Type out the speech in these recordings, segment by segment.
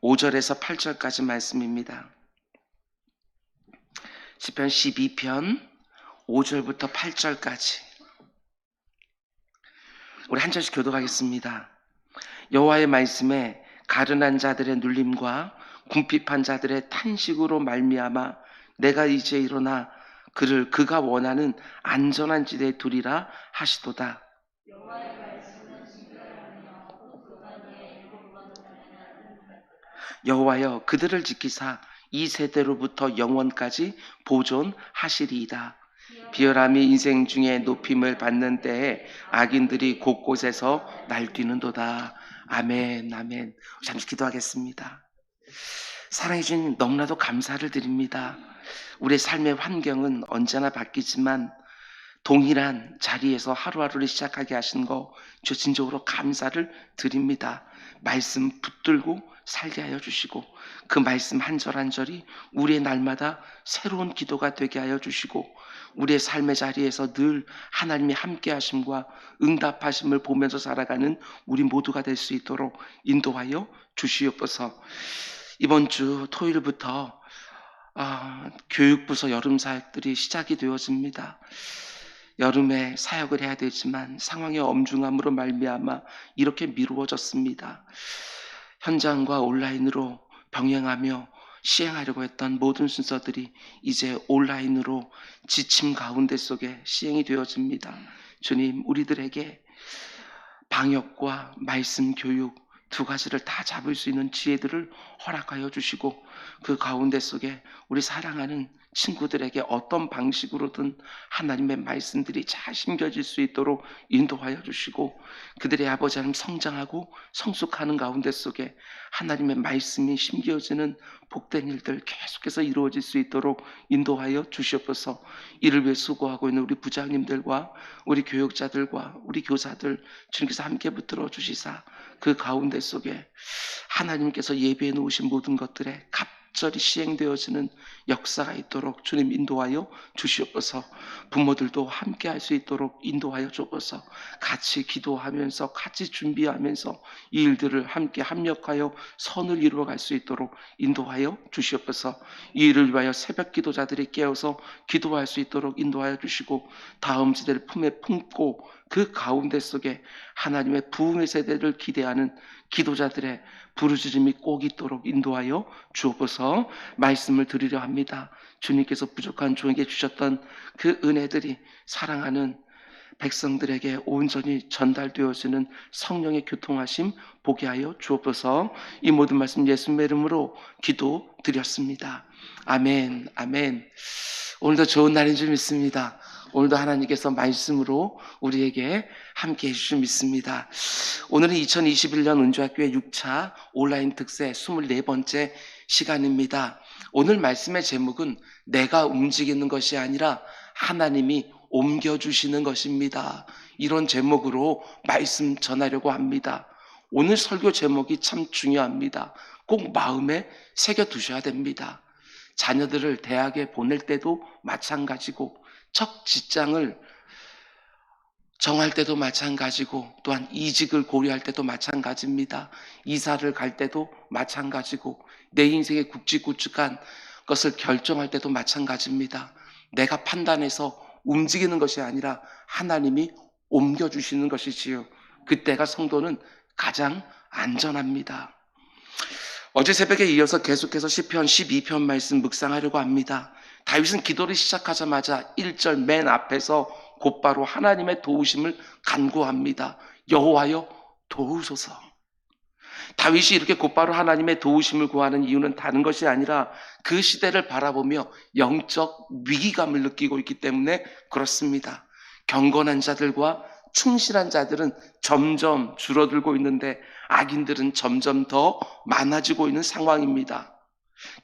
5절에서 8절까지 말씀입니다. 시편 12편 5절부터 8절까지 우리 한 절씩 교독하겠습니다. 여호와의 말씀에 가련한 자들의 눌림과 궁핍한 자들의 탄식으로 말미암아 내가 이제 일어나 그를 그가 원하는 안전한 지대에 두리라 하시도다. 여호와여 그들을 지키사 이 세대로부터 영원까지 보존하시리이다. 비열함이 인생 중에 높임을 받는 때에 악인들이 곳곳에서 날뛰는도다. 아멘 아멘. 잠시 기도하겠습니다. 사랑해 주님 너무나도 감사를 드립니다. 우리의 삶의 환경은 언제나 바뀌지만 동일한 자리에서 하루하루를 시작하게 하신 거 저 진정으로 감사를 드립니다. 말씀 붙들고 살게 하여 주시고 그 말씀 한 절 한 절이 우리의 날마다 새로운 기도가 되게 하여 주시고 우리의 삶의 자리에서 늘 하나님의 함께 하심과 응답하심을 보면서 살아가는 우리 모두가 될 수 있도록 인도하여 주시옵소서. 이번 주 토요일부터 교육부서 여름 사역들이 시작이 되어집니다. 여름에 사역을 해야 되지만 상황의 엄중함으로 말미암아 이렇게 미루어졌습니다. 현장과 온라인으로 병행하며 시행하려고 했던 모든 순서들이 이제 온라인으로 지침 가운데 속에 시행이 되어집니다. 주님, 우리들에게 방역과 말씀 교육 두 가지를 다 잡을 수 있는 지혜들을 허락하여 주시고 그 가운데 속에 우리 사랑하는 친구들에게 어떤 방식으로든 하나님의 말씀들이 잘 심겨질 수 있도록 인도하여 주시고 그들의 아버지 하나님 성장하고 성숙하는 가운데 속에 하나님의 말씀이 심겨지는 복된 일들 계속해서 이루어질 수 있도록 인도하여 주시옵소서. 이를 위해 수고하고 있는 우리 부장님들과 우리 교육자들과 우리 교사들 주님께서 함께 붙들어 주시사 그 가운데 속에 하나님께서 예비해 놓으신 모든 것들에 갑절이 시행되어지는 역사가 있도록 주님 인도하여 주시옵소서. 부모들도 함께 할 수 있도록 인도하여 주옵소서. 같이 기도하면서 같이 준비하면서 이 일들을 함께 합력하여 선을 이루어갈 수 있도록 인도하여 주시옵소서. 이 일을 위하여 새벽 기도자들이 깨어서 기도할 수 있도록 인도하여 주시고 다음 세대를 품에 품고 그 가운데 속에 하나님의 부흥의 세대를 기대하는 기도자들의 부르짖음이 꼭 있도록 인도하여 주옵소서. 말씀을 드리려 합니다. 주님께서 부족한 종에게 주셨던 그 은혜들이 사랑하는 백성들에게 온전히 전달되어지는 성령의 교통하심 보게 하여 주옵소서. 이 모든 말씀 예수님의 이름으로 기도드렸습니다. 아멘 아멘. 오늘도 좋은 날인 줄 믿습니다. 오늘도 하나님께서 말씀으로 우리에게 함께 해주실 믿습니다. 오늘은 2021년 은주학교의 6차 온라인 특세 24번째 시간입니다. 오늘 말씀의 제목은 내가 움직이는 것이 아니라 하나님이 옮겨주시는 것입니다. 이런 제목으로 말씀 전하려고 합니다. 오늘 설교 제목이 참 중요합니다. 꼭 마음에 새겨두셔야 됩니다. 자녀들을 대학에 보낼 때도 마찬가지고 첫 직장을 정할 때도 마찬가지고 또한 이직을 고려할 때도 마찬가지입니다. 이사를 갈 때도 마찬가지고 내 인생의 굵직굵직한 것을 결정할 때도 마찬가지입니다. 내가 판단해서 움직이는 것이 아니라 하나님이 옮겨주시는 것이지요. 그때가 성도는 가장 안전합니다. 어제 새벽에 이어서 계속해서 시편 12편 말씀 묵상하려고 합니다. 다윗은 기도를 시작하자마자 1절 맨 앞에서 곧바로 하나님의 도우심을 간구합니다. 여호와여 도우소서. 다윗이 이렇게 곧바로 하나님의 도우심을 구하는 이유는 다른 것이 아니라 그 시대를 바라보며 영적 위기감을 느끼고 있기 때문에 그렇습니다. 경건한 자들과 충실한 자들은 점점 줄어들고 있는데 악인들은 점점 더 많아지고 있는 상황입니다.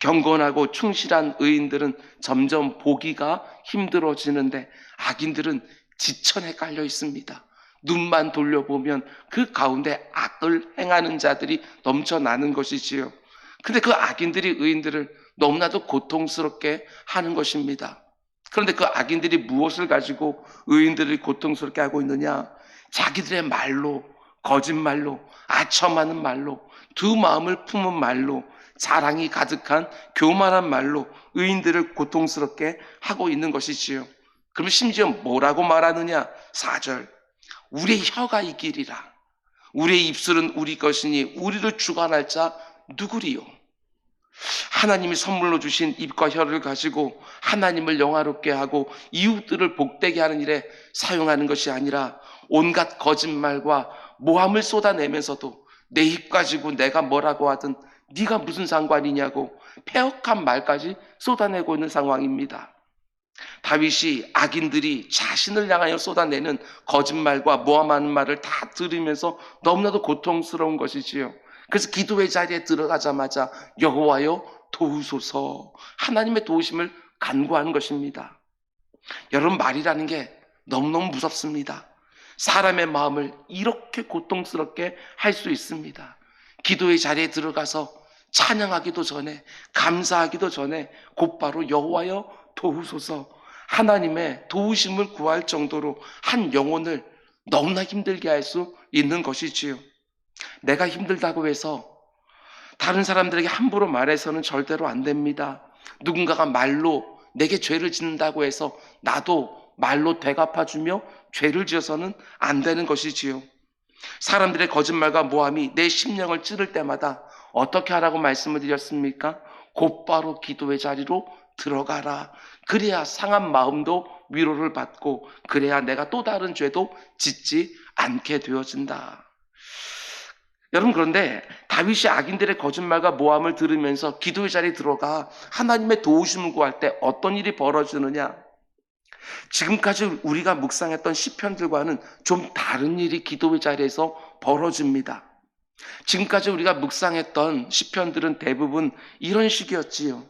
경건하고 충실한 의인들은 점점 보기가 힘들어지는데 악인들은 지천에 깔려 있습니다. 눈만 돌려보면 그 가운데 악을 행하는 자들이 넘쳐나는 것이지요. 근데 그 악인들이 의인들을 너무나도 고통스럽게 하는 것입니다. 그런데 그 악인들이 무엇을 가지고 의인들을 고통스럽게 하고 있느냐? 자기들의 말로 거짓말로, 아첨하는 말로, 두 마음을 품은 말로, 자랑이 가득한 교만한 말로 의인들을 고통스럽게 하고 있는 것이지요. 그럼 심지어 뭐라고 말하느냐? 4절. 우리의 혀가 이기리라. 우리의 입술은 우리 것이니 우리를 주관할 자 누구리요? 하나님이 선물로 주신 입과 혀를 가지고 하나님을 영화롭게 하고 이웃들을 복되게 하는 일에 사용하는 것이 아니라 온갖 거짓말과 모함을 쏟아내면서도 내 입 가지고 내가 뭐라고 하든 네가 무슨 상관이냐고 패역한 말까지 쏟아내고 있는 상황입니다. 다윗이 악인들이 자신을 향하여 쏟아내는 거짓말과 모함하는 말을 다 들으면서 너무나도 고통스러운 것이지요. 그래서 기도의 자리에 들어가자마자 여호와여 도우소서, 하나님의 도우심을 간구하는 것입니다. 여러분, 말이라는 게 너무너무 무섭습니다. 사람의 마음을 이렇게 고통스럽게 할 수 있습니다. 기도의 자리에 들어가서 찬양하기도 전에, 감사하기도 전에 곧바로 여호와여 도우소서, 하나님의 도우심을 구할 정도로 한 영혼을 너무나 힘들게 할 수 있는 것이지요. 내가 힘들다고 해서 다른 사람들에게 함부로 말해서는 절대로 안 됩니다. 누군가가 말로 내게 죄를 짓는다고 해서 나도 말로 되갚아주며 죄를 지어서는 안 되는 것이지요. 사람들의 거짓말과 모함이 내 심령을 찌를 때마다 어떻게 하라고 말씀을 드렸습니까? 곧바로 기도의 자리로 들어가라. 그래야 상한 마음도 위로를 받고, 그래야 내가 또 다른 죄도 짓지 않게 되어진다. 여러분, 그런데 다윗이 악인들의 거짓말과 모함을 들으면서 기도의 자리에 들어가 하나님의 도우심을 구할 때 어떤 일이 벌어지느냐? 지금까지 우리가 묵상했던 시편들과는 좀 다른 일이 기도의 자리에서 벌어집니다. 지금까지 우리가 묵상했던 시편들은 대부분 이런 식이었지요.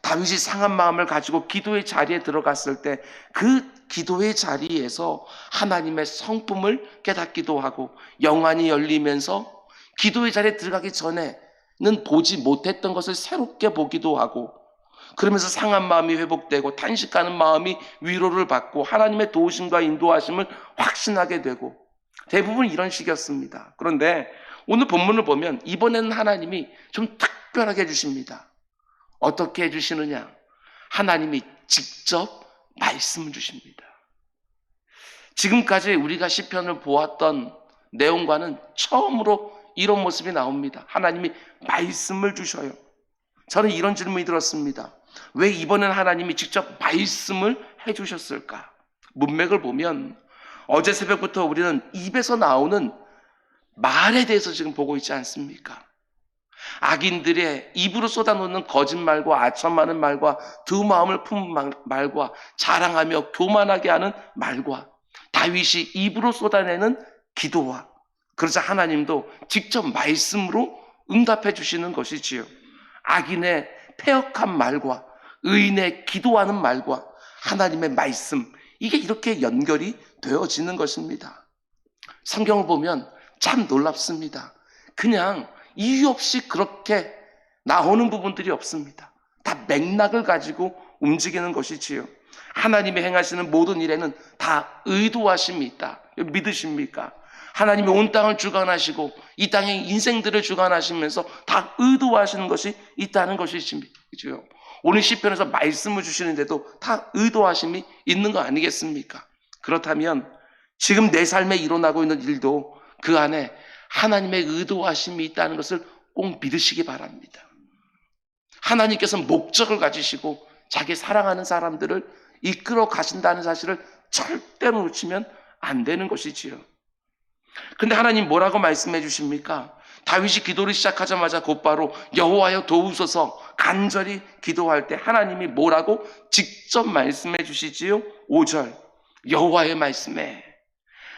다윗이 상한 마음을 가지고 기도의 자리에 들어갔을 때 그 기도의 자리에서 하나님의 성품을 깨닫기도 하고, 영안이 열리면서 기도의 자리에 들어가기 전에는 보지 못했던 것을 새롭게 보기도 하고, 그러면서 상한 마음이 회복되고 탄식하는 마음이 위로를 받고 하나님의 도우심과 인도하심을 확신하게 되고, 대부분 이런 식이었습니다. 그런데 오늘 본문을 보면 이번에는 하나님이 좀 특별하게 해주십니다. 어떻게 해주시느냐? 하나님이 직접 말씀을 주십니다. 지금까지 우리가 시편을 보았던 내용과는 처음으로 이런 모습이 나옵니다. 하나님이 말씀을 주셔요. 저는 이런 질문이 들었습니다. 왜 이번엔 하나님이 직접 말씀을 해주셨을까? 문맥을 보면 어제 새벽부터 우리는 입에서 나오는 말에 대해서 지금 보고 있지 않습니까? 악인들의 입으로 쏟아놓는 거짓말과 아첨하는 말과 두 마음을 품은 말과 자랑하며 교만하게 하는 말과 다윗이 입으로 쏟아내는 기도와, 그러자 하나님도 직접 말씀으로 응답해 주시는 것이지요. 악인의 패역한 말과 의인의 기도하는 말과 하나님의 말씀, 이게 이렇게 연결이 되어지는 것입니다. 성경을 보면 참 놀랍습니다. 그냥 이유 없이 그렇게 나오는 부분들이 없습니다. 다 맥락을 가지고 움직이는 것이지요. 하나님이 행하시는 모든 일에는 다 의도하심이 있다. 믿으십니까? 하나님이 온 땅을 주관하시고 이 땅의 인생들을 주관하시면서 다 의도하시는 것이 있다는 것이지요. 오늘 시편에서 말씀을 주시는데도 다 의도하심이 있는 거 아니겠습니까? 그렇다면 지금 내 삶에 일어나고 있는 일도 그 안에 하나님의 의도하심이 있다는 것을 꼭 믿으시기 바랍니다. 하나님께서 목적을 가지시고 자기 사랑하는 사람들을 이끌어 가신다는 사실을 절대로 놓치면 안 되는 것이지요. 근데 하나님 뭐라고 말씀해 주십니까? 다윗이 기도를 시작하자마자 곧바로 여호와여 도우소서 간절히 기도할 때 하나님이 뭐라고 직접 말씀해 주시지요? 5절 여호와의 말씀에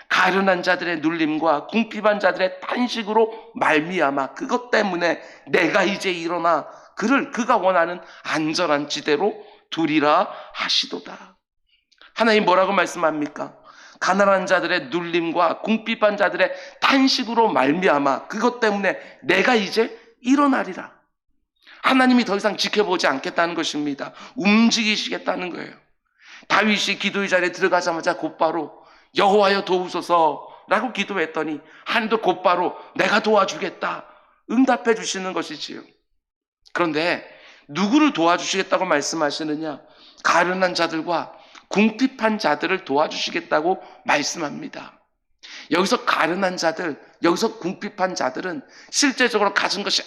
가련한 자들의 눌림과 궁핍한 자들의 탄식으로 말미암아 그것 때문에 내가 이제 일어나 그가 원하는 안전한 지대로 두리라 하시도다. 하나님 뭐라고 말씀합니까? 가난한 자들의 눌림과 궁핍한 자들의 탄식으로 말미암아 그것 때문에 내가 이제 일어나리라. 하나님이 더 이상 지켜보지 않겠다는 것입니다. 움직이시겠다는 거예요. 다윗이 기도의 자리에 들어가자마자 곧바로 여호와여 도우소서 라고 기도했더니 하나님도 곧바로 내가 도와주겠다 응답해 주시는 것이지요. 그런데 누구를 도와주시겠다고 말씀하시느냐? 가련한 자들과 궁핍한 자들을 도와주시겠다고 말씀합니다. 여기서 가련한 자들, 여기서 궁핍한 자들은 실제적으로 가진 것이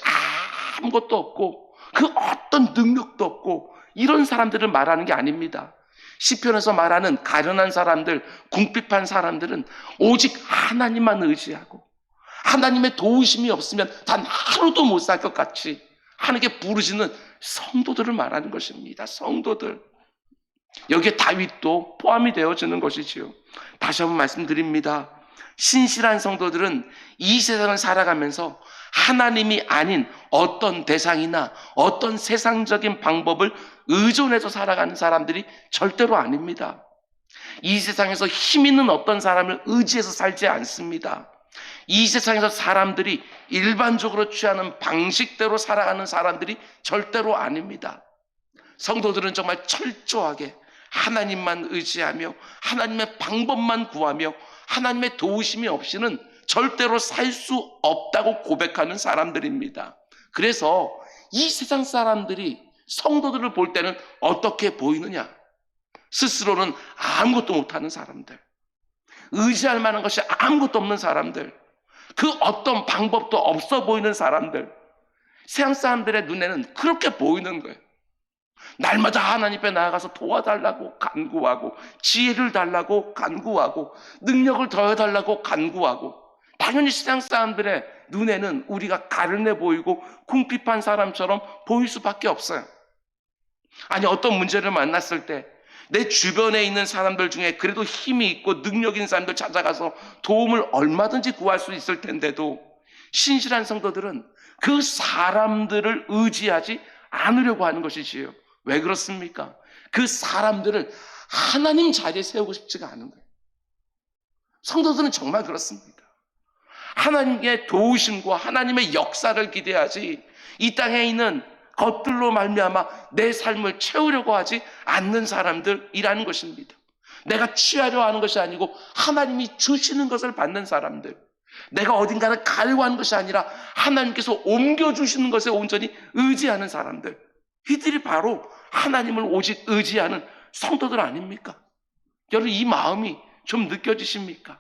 아무것도 없고 그 어떤 능력도 없고 이런 사람들을 말하는 게 아닙니다. 시편에서 말하는 가련한 사람들, 궁핍한 사람들은 오직 하나님만 의지하고 하나님의 도우심이 없으면 단 하루도 못 살 것 같이 하나님께 부르시는 성도들을 말하는 것입니다. 성도들. 여기에 다윗도 포함이 되어지는 것이지요. 다시 한번 말씀드립니다. 신실한 성도들은 이 세상을 살아가면서 하나님이 아닌 어떤 대상이나 어떤 세상적인 방법을 의존해서 살아가는 사람들이 절대로 아닙니다. 이 세상에서 힘 있는 어떤 사람을 의지해서 살지 않습니다. 이 세상에서 사람들이 일반적으로 취하는 방식대로 살아가는 사람들이 절대로 아닙니다. 성도들은 정말 철저하게 하나님만 의지하며 하나님의 방법만 구하며 하나님의 도우심이 없이는 절대로 살 수 없다고 고백하는 사람들입니다. 그래서 이 세상 사람들이 성도들을 볼 때는 어떻게 보이느냐? 스스로는 아무것도 못하는 사람들, 의지할 만한 것이 아무것도 없는 사람들, 그 어떤 방법도 없어 보이는 사람들, 세상 사람들의 눈에는 그렇게 보이는 거예요. 날마다 하나님 앞에 나아가서 도와달라고 간구하고 지혜를 달라고 간구하고 능력을 더해달라고 간구하고, 당연히 세상 사람들의 눈에는 우리가 가련해 보이고 궁핍한 사람처럼 보일 수밖에 없어요. 아니, 어떤 문제를 만났을 때 내 주변에 있는 사람들 중에 그래도 힘이 있고 능력 있는 사람들 찾아가서 도움을 얼마든지 구할 수 있을 텐데도 신실한 성도들은 그 사람들을 의지하지 않으려고 하는 것이지요. 왜 그렇습니까? 그 사람들을 하나님 자리에 세우고 싶지가 않은 거예요. 성도들은 정말 그렇습니다. 하나님의 도우심과 하나님의 역사를 기대하지 이 땅에 있는 것들로 말미암아 내 삶을 채우려고 하지 않는 사람들이라는 것입니다. 내가 취하려 하는 것이 아니고 하나님이 주시는 것을 받는 사람들, 내가 어딘가를 가려고 하는 것이 아니라 하나님께서 옮겨주시는 것에 온전히 의지하는 사람들, 이들이 바로 하나님을 오직 의지하는 성도들 아닙니까? 여러분, 이 마음이 좀 느껴지십니까?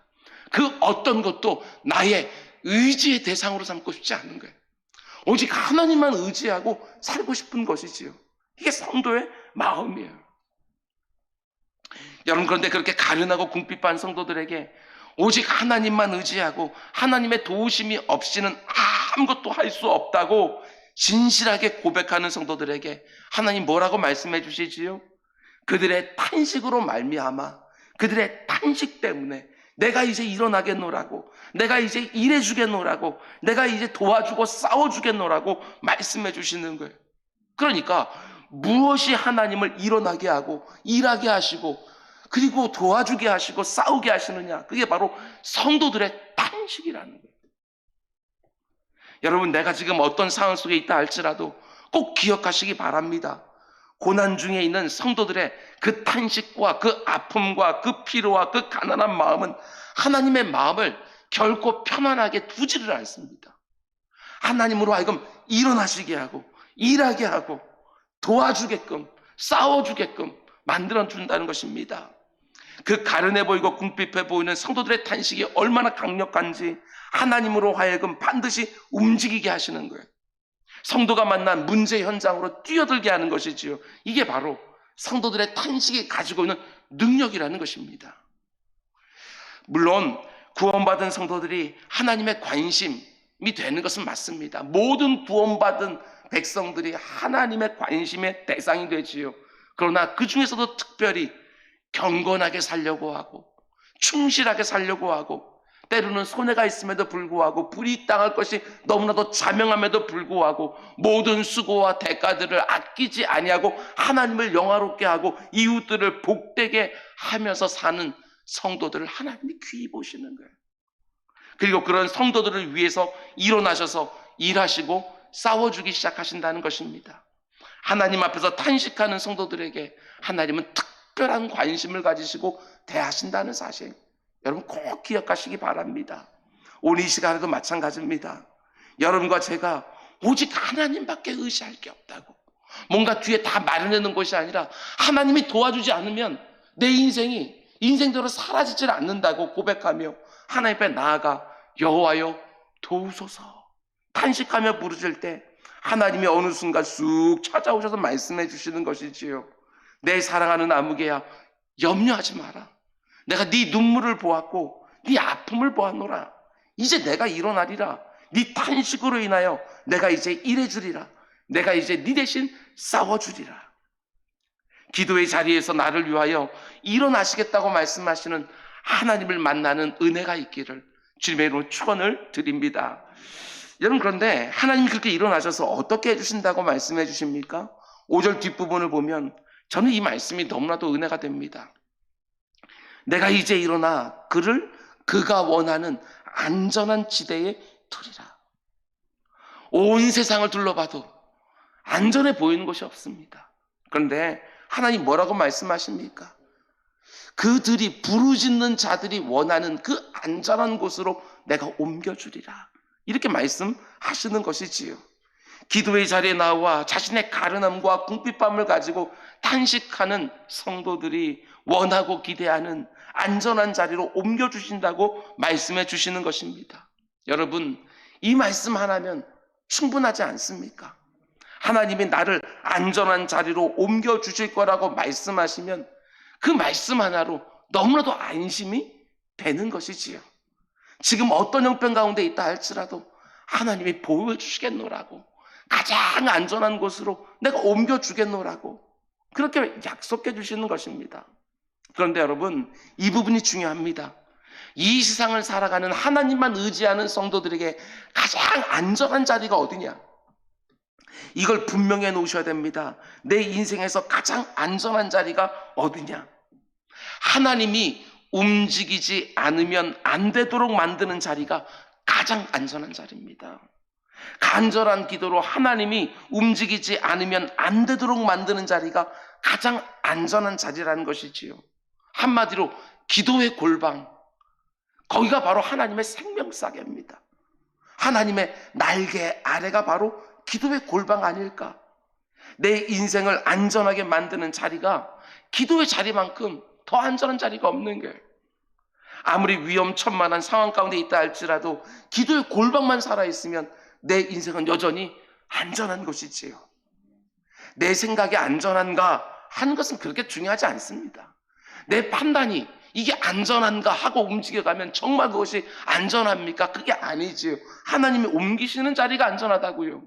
그 어떤 것도 나의 의지의 대상으로 삼고 싶지 않은 거예요. 오직 하나님만 의지하고 살고 싶은 것이지요. 이게 성도의 마음이에요. 여러분, 그런데 그렇게 가련하고 궁핍한 성도들에게 오직 하나님만 의지하고 하나님의 도우심이 없이는 아무것도 할 수 없다고 진실하게 고백하는 성도들에게 하나님 뭐라고 말씀해 주시지요? 그들의 탄식으로 말미암아, 그들의 탄식 때문에 내가 이제 일어나겠노라고, 내가 이제 일해주겠노라고, 내가 이제 도와주고 싸워주겠노라고 말씀해 주시는 거예요. 그러니까 무엇이 하나님을 일어나게 하고 일하게 하시고 그리고 도와주게 하시고 싸우게 하시느냐, 그게 바로 성도들의 탄식이라는 거예요. 여러분, 내가 지금 어떤 상황 속에 있다 할지라도 꼭 기억하시기 바랍니다. 고난 중에 있는 성도들의 그 탄식과 그 아픔과 그 피로와 그 가난한 마음은 하나님의 마음을 결코 편안하게 두지를 않습니다. 하나님으로 하여금 일어나시게 하고 일하게 하고 도와주게끔 싸워주게끔 만들어준다는 것입니다. 그 가련해 보이고 궁핍해 보이는 성도들의 탄식이 얼마나 강력한지 하나님으로 하여금 반드시 움직이게 하시는 거예요. 성도가 만난 문제 현장으로 뛰어들게 하는 것이지요. 이게 바로 성도들의 탄식이 가지고 있는 능력이라는 것입니다. 물론 구원받은 성도들이 하나님의 관심이 되는 것은 맞습니다. 모든 구원받은 백성들이 하나님의 관심의 대상이 되지요. 그러나 그 중에서도 특별히 경건하게 살려고 하고 충실하게 살려고 하고 때로는 손해가 있음에도 불구하고 불이익 당할 것이 너무나도 자명함에도 불구하고 모든 수고와 대가들을 아끼지 아니하고 하나님을 영화롭게 하고 이웃들을 복되게 하면서 사는 성도들을 하나님이 귀히 보시는 거예요. 그리고 그런 성도들을 위해서 일어나셔서 일하시고 싸워주기 시작하신다는 것입니다. 하나님 앞에서 탄식하는 성도들에게 하나님은 특별한 관심을 가지시고 대하신다는 사실, 여러분 꼭 기억하시기 바랍니다. 오늘 이 시간에도 마찬가지입니다. 여러분과 제가 오직 하나님밖에 의지할 게 없다고, 뭔가 뒤에 다 마련해 놓은 것이 아니라 하나님이 도와주지 않으면 내 인생이 인생대로 사라지질 않는다고 고백하며 하나님 앞에 나아가 여호와여 도우소서 탄식하며 부르실 때 하나님이 어느 순간 쑥 찾아오셔서 말씀해 주시는 것이지요. 내 사랑하는 아무개야, 염려하지 마라. 내가 네 눈물을 보았고 네 아픔을 보았노라. 이제 내가 일어나리라. 네 탄식으로 인하여 내가 이제 일해주리라. 내가 이제 네 대신 싸워주리라. 기도의 자리에서 나를 위하여 일어나시겠다고 말씀하시는 하나님을 만나는 은혜가 있기를 주님의 이름으로 축원을 드립니다. 여러분, 그런데 하나님이 그렇게 일어나셔서 어떻게 해주신다고 말씀해 주십니까? 5절 뒷부분을 보면 저는 이 말씀이 너무나도 은혜가 됩니다. 내가 이제 일어나 그가 원하는 안전한 지대에 두리라. 온 세상을 둘러봐도 안전해 보이는 곳이 없습니다. 그런데 하나님 뭐라고 말씀하십니까? 그들이 부르짖는 자들이 원하는 그 안전한 곳으로 내가 옮겨주리라. 이렇게 말씀하시는 것이지요. 기도의 자리에 나와 자신의 가련함과 궁핍함을 가지고 탄식하는 성도들이 원하고 기대하는 안전한 자리로 옮겨주신다고 말씀해 주시는 것입니다. 여러분, 이 말씀 하나면 충분하지 않습니까? 하나님이 나를 안전한 자리로 옮겨주실 거라고 말씀하시면 그 말씀 하나로 너무나도 안심이 되는 것이지요. 지금 어떤 형편 가운데 있다 할지라도 하나님이 보호해 주시겠노라고, 가장 안전한 곳으로 내가 옮겨주겠노라고 그렇게 약속해 주시는 것입니다. 그런데 여러분, 이 부분이 중요합니다. 이 세상을 살아가는 하나님만 의지하는 성도들에게 가장 안전한 자리가 어디냐? 이걸 분명히 놓으셔야 됩니다. 내 인생에서 가장 안전한 자리가 어디냐? 하나님이 움직이지 않으면 안 되도록 만드는 자리가 가장 안전한 자리입니다. 간절한 기도로 하나님이 움직이지 않으면 안 되도록 만드는 자리가 가장 안전한 자리라는 것이지요. 한마디로 기도의 골방, 거기가 바로 하나님의 생명싸개입니다. 하나님의 날개 아래가 바로 기도의 골방 아닐까? 내 인생을 안전하게 만드는 자리가 기도의 자리만큼 더 안전한 자리가 없는 거예요. 아무리 위험천만한 상황 가운데 있다 할지라도 기도의 골방만 살아있으면 내 인생은 여전히 안전한 것이지요. 내 생각이 안전한가 하는 것은 그렇게 중요하지 않습니다. 내 판단이 이게 안전한가 하고 움직여가면 정말 그것이 안전합니까? 그게 아니지요. 하나님이 옮기시는 자리가 안전하다고요.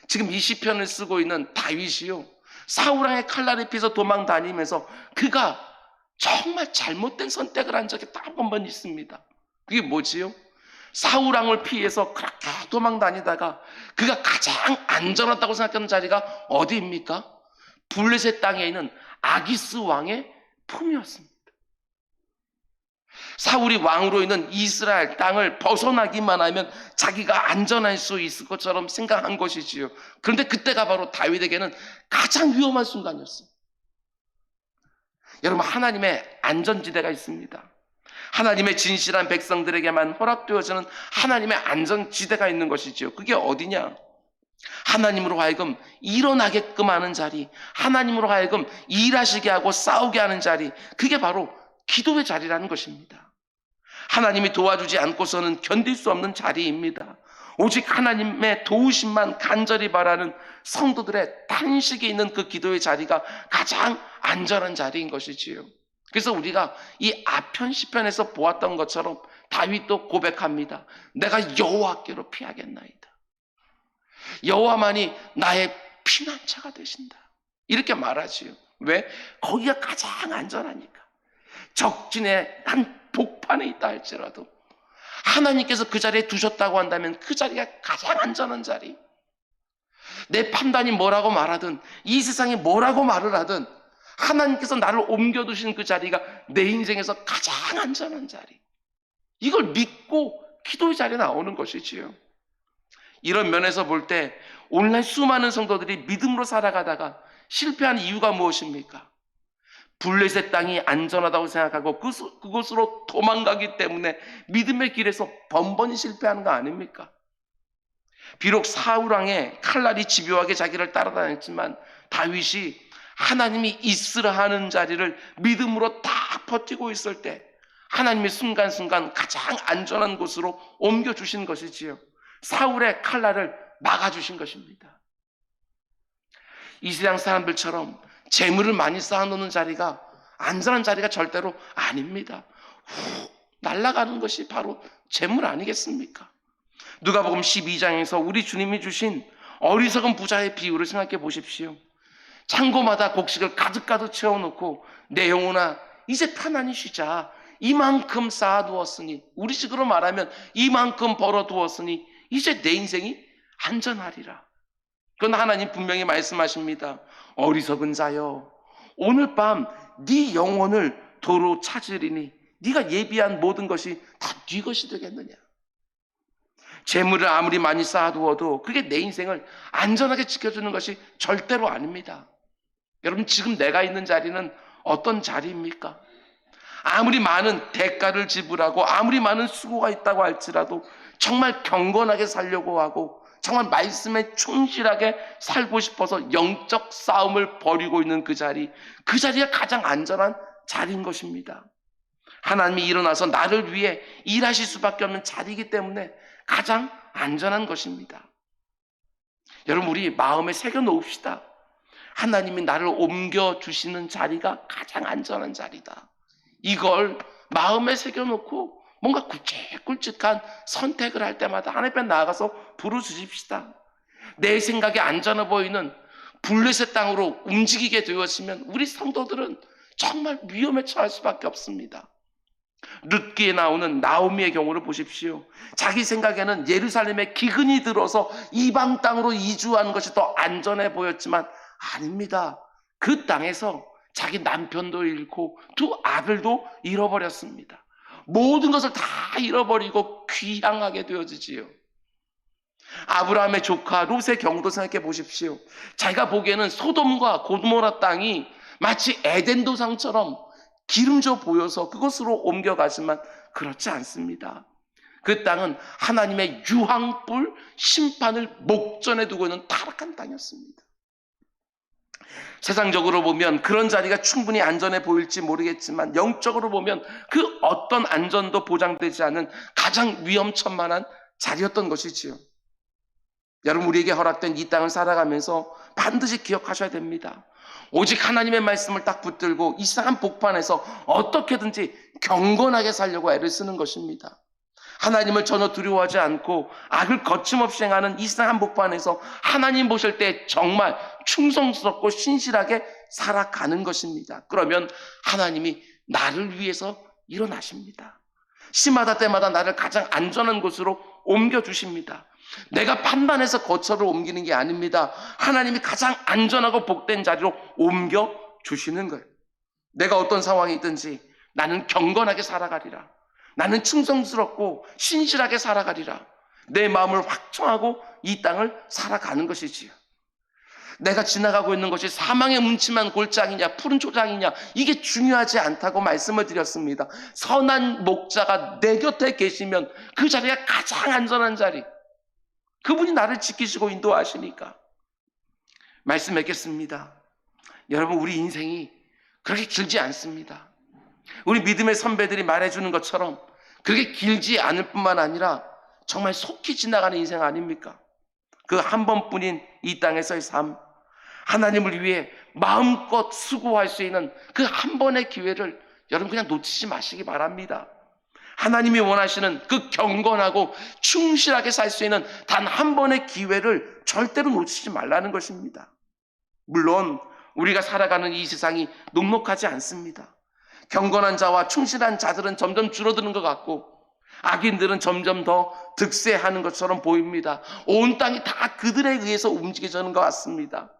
지금 이 시편을 쓰고 있는 다윗이요, 사울왕의 칼날에 피해서 도망 다니면서 그가 정말 잘못된 선택을 한 적이 딱 한 번 있습니다. 그게 뭐지요? 사울왕을 피해서 그렇게 도망 다니다가 그가 가장 안전하다고 생각하는 자리가 어디입니까? 블레셋 땅에 있는 아기스 왕의 품이었습니다. 사울이 왕으로 있는 이스라엘 땅을 벗어나기만 하면 자기가 안전할 수 있을 것처럼 생각한 것이지요. 그런데 그때가 바로 다윗에게는 가장 위험한 순간이었어요. 여러분, 하나님의 안전지대가 있습니다. 하나님의 진실한 백성들에게만 허락되어지는 하나님의 안전지대가 있는 것이지요. 그게 어디냐? 하나님으로 하여금 일어나게끔 하는 자리, 하나님으로 하여금 일하시게 하고 싸우게 하는 자리, 그게 바로 기도의 자리라는 것입니다. 하나님이 도와주지 않고서는 견딜 수 없는 자리입니다. 오직 하나님의 도우심만 간절히 바라는 성도들의 탄식이 있는 그 기도의 자리가 가장 안전한 자리인 것이지요. 그래서 우리가 이 아편 시편에서 보았던 것처럼 다윗도 고백합니다. 내가 여호와께로 피하겠나이다. 여호와만이 나의 피난처가 되신다. 이렇게 말하지요. 왜? 거기가 가장 안전하니까. 적진의 한 복판에 있다 할지라도 하나님께서 그 자리에 두셨다고 한다면 그 자리가 가장 안전한 자리. 내 판단이 뭐라고 말하든, 이 세상이 뭐라고 말을 하든 하나님께서 나를 옮겨두신 그 자리가 내 인생에서 가장 안전한 자리. 이걸 믿고 기도의 자리에 나오는 것이지요. 이런 면에서 볼 때 오늘날 수많은 성도들이 믿음으로 살아가다가 실패한 이유가 무엇입니까? 블레셋 땅이 안전하다고 생각하고 그곳으로 도망가기 때문에 믿음의 길에서 번번이 실패하는 거 아닙니까? 비록 사울 왕의 칼날이 집요하게 자기를 따라다녔지만 다윗이 하나님이 있으라 하는 자리를 믿음으로 다 버티고 있을 때 하나님이 순간순간 가장 안전한 곳으로 옮겨주신 것이지요. 사울의 칼날을 막아주신 것입니다. 이 세상 사람들처럼 재물을 많이 쌓아놓는 자리가 안전한 자리가 절대로 아닙니다. 날아가는 것이 바로 재물 아니겠습니까? 누가복음 12장에서 우리 주님이 주신 어리석은 부자의 비유를 생각해 보십시오. 창고마다 곡식을 가득가득 채워놓고 내 영혼아 이제 편안히 쉬자. 이만큼 쌓아두었으니, 우리식으로 말하면 이만큼 벌어두었으니 이제 내 인생이 안전하리라. 그러나 하나님 분명히 말씀하십니다. 어리석은 자여, 오늘 밤 네 영혼을 도로 찾으리니 네가 예비한 모든 것이 다 네 것이 되겠느냐. 재물을 아무리 많이 쌓아두어도 그게 내 인생을 안전하게 지켜주는 것이 절대로 아닙니다. 여러분, 지금 내가 있는 자리는 어떤 자리입니까? 아무리 많은 대가를 지불하고 아무리 많은 수고가 있다고 할지라도 정말 경건하게 살려고 하고 정말 말씀에 충실하게 살고 싶어서 영적 싸움을 벌이고 있는 그 자리가 가장 안전한 자리인 것입니다. 하나님이 일어나서 나를 위해 일하실 수밖에 없는 자리이기 때문에 가장 안전한 것입니다. 여러분, 우리 마음에 새겨놓읍시다. 하나님이 나를 옮겨주시는 자리가 가장 안전한 자리다. 이걸 마음에 새겨놓고 뭔가 굵직굵직한 선택을 할 때마다 하나님 앞에 나아가서 부르짖읍시다. 내 생각에 안전해 보이는 블레셋 땅으로 움직이게 되었으면 우리 성도들은 정말 위험에 처할 수밖에 없습니다. 룻기에 나오는 나오미의 경우를 보십시오. 자기 생각에는 예루살렘에 기근이 들어서 이방 땅으로 이주하는 것이 더 안전해 보였지만 아닙니다. 그 땅에서 자기 남편도 잃고 두 아들도 잃어버렸습니다. 모든 것을 다 잃어버리고 귀향하게 되어지지요. 아브라함의 조카 롯의 경우도 생각해 보십시오. 자기가 보기에는 소돔과 고모라 땅이 마치 에덴 도상처럼 기름져 보여서 그곳으로 옮겨가지만 그렇지 않습니다. 그 땅은 하나님의 유황불 심판을 목전에 두고 있는 타락한 땅이었습니다. 세상적으로 보면 그런 자리가 충분히 안전해 보일지 모르겠지만 영적으로 보면 그 어떤 안전도 보장되지 않은 가장 위험천만한 자리였던 것이지요. 여러분, 우리에게 허락된 이 땅을 살아가면서 반드시 기억하셔야 됩니다. 오직 하나님의 말씀을 딱 붙들고 이상한 복판에서 어떻게든지 경건하게 살려고 애를 쓰는 것입니다. 하나님을 전혀 두려워하지 않고 악을 거침없이 행하는 이상한 복판에서 하나님 보실 때 정말 충성스럽고 신실하게 살아가는 것입니다. 그러면 하나님이 나를 위해서 일어나십니다. 시마다 때마다 나를 가장 안전한 곳으로 옮겨주십니다. 내가 판단해서 거처를 옮기는 게 아닙니다. 하나님이 가장 안전하고 복된 자리로 옮겨주시는 거예요. 내가 어떤 상황이든지 나는 경건하게 살아가리라. 나는 충성스럽고 신실하게 살아가리라. 내 마음을 확정하고 이 땅을 살아가는 것이지요. 내가 지나가고 있는 것이 사망의 음침한 골짜기냐 푸른 초장이냐 이게 중요하지 않다고 말씀을 드렸습니다. 선한 목자가 내 곁에 계시면 그 자리가 가장 안전한 자리. 그분이 나를 지키시고 인도하시니까. 말씀 맺겠습니다. 여러분, 우리 인생이 그렇게 길지 않습니다. 우리 믿음의 선배들이 말해주는 것처럼 그렇게 길지 않을 뿐만 아니라 정말 속히 지나가는 인생 아닙니까? 그 한 번뿐인 이 땅에서의 삶, 하나님을 위해 마음껏 수고할 수 있는 그 한 번의 기회를 여러분 그냥 놓치지 마시기 바랍니다. 하나님이 원하시는 그 경건하고 충실하게 살 수 있는 단 한 번의 기회를 절대로 놓치지 말라는 것입니다. 물론 우리가 살아가는 이 세상이 녹록하지 않습니다. 경건한 자와 충실한 자들은 점점 줄어드는 것 같고 악인들은 점점 더 득세하는 것처럼 보입니다. 온 땅이 다 그들에 의해서 움직여지는 것 같습니다.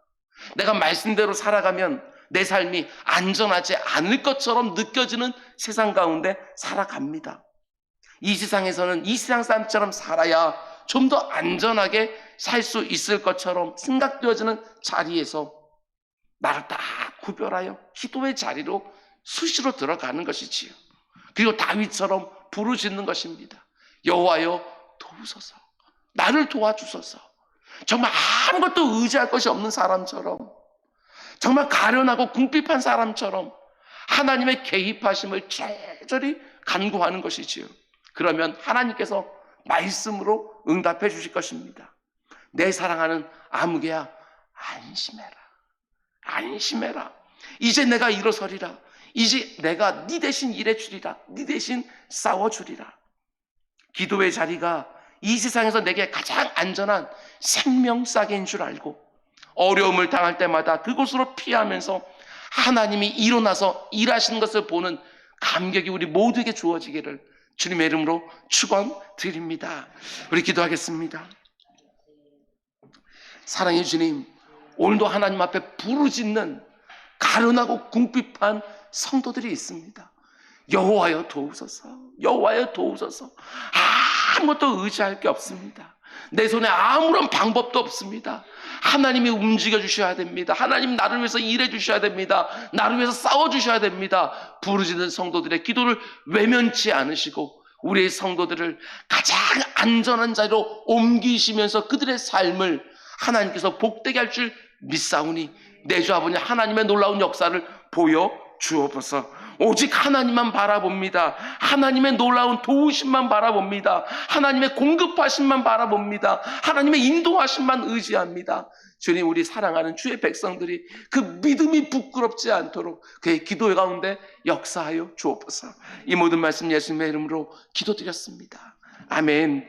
내가 말씀대로 살아가면 내 삶이 안전하지 않을 것처럼 느껴지는 세상 가운데 살아갑니다. 이 세상에서는 이 세상 사람처럼 살아야 좀 더 안전하게 살 수 있을 것처럼 생각되어지는 자리에서 나를 딱 구별하여 기도의 자리로 수시로 들어가는 것이지요. 그리고 다윗처럼 부르짖는 것입니다. 여호와여 도우소서, 나를 도와주소서. 정말 아무것도 의지할 것이 없는 사람처럼, 정말 가련하고 궁핍한 사람처럼 하나님의 개입하심을 절절히 간구하는 것이지요. 그러면 하나님께서 말씀으로 응답해 주실 것입니다. 내 사랑하는 아무개야, 안심해라. 안심해라. 이제 내가 일어서리라. 이제 내가 네 대신 일해주리라. 네 대신 싸워주리라. 기도의 자리가 이 세상에서 내게 가장 안전한 생명싸개인 줄 알고 어려움을 당할 때마다 그곳으로 피하면서 하나님이 일어나서 일하시는 것을 보는 감격이 우리 모두에게 주어지기를 주님의 이름으로 축원드립니다. 우리 기도하겠습니다. 사랑의 주님, 오늘도 하나님 앞에 부르짖는 가련하고 궁핍한 성도들이 있습니다. 여호와여 도우소서, 여호와여 도우소서. 아무것도 의지할 게 없습니다. 내 손에 아무런 방법도 없습니다. 하나님이 움직여 주셔야 됩니다. 하나님 나를 위해서 일해 주셔야 됩니다. 나를 위해서 싸워 주셔야 됩니다. 부르짖는 성도들의 기도를 외면치 않으시고 우리의 성도들을 가장 안전한 자리로 옮기시면서 그들의 삶을 하나님께서 복되게 할 줄 믿사오니 내 주 아버지 하나님의 놀라운 역사를 보여 주옵소서. 오직 하나님만 바라봅니다. 하나님의 놀라운 도우심만 바라봅니다. 하나님의 공급하심만 바라봅니다. 하나님의 인도하심만 의지합니다. 주님, 우리 사랑하는 주의 백성들이 그 믿음이 부끄럽지 않도록 그의 기도 가운데 역사하여 주옵소서. 이 모든 말씀 예수님의 이름으로 기도드렸습니다. 아멘.